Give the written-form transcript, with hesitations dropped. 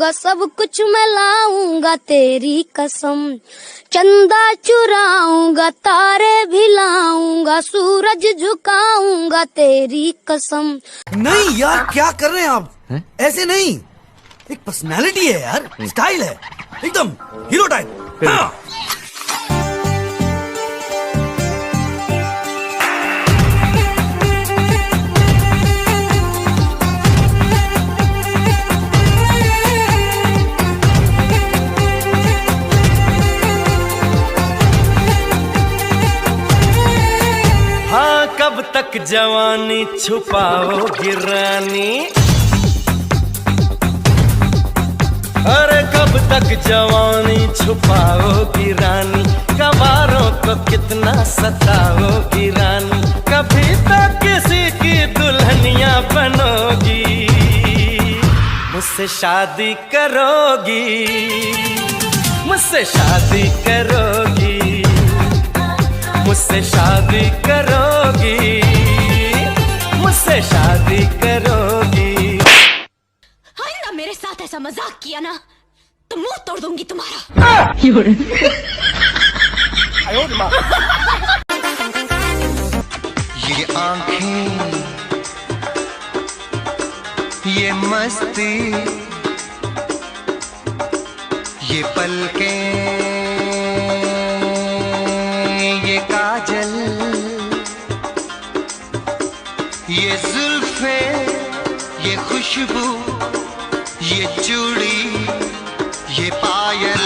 जाऊंगा, सब कुछ मैं लाऊंगा तेरी कसम। चंदा चुराऊंगा, तारे भी लाऊंगा, सूरज झुकाऊंगा तेरी कसम। नहीं यार, क्या कर रहे हैं आप? ऐसे नहीं, एक पर्सनालिटी है यार, स्टाइल है, एकदम हीरो टाइप। हाँ। हाँ, कब तक जवानी छुपाओगी रानी, अरे कब तक जवानी छुपाओगी रानी, कवारों को कितना सताओगी रानी, कभी तो किसी की दुल्हनिया बनोगी, मुझसे शादी करोगी, मुझसे शादी करोगी, मुझसे शादी करोगी, मुझसे शादी करोगी। आइंदा मेरे साथ ऐसा मजाक किया ना तो मुंह तोड़ दूंगी तुम्हारा। ये आंखें, ये मस्ती, ये पलकें, ये काजल, ये जुल्फे, ये खुशबू, ये चूड़ी, ये पायल,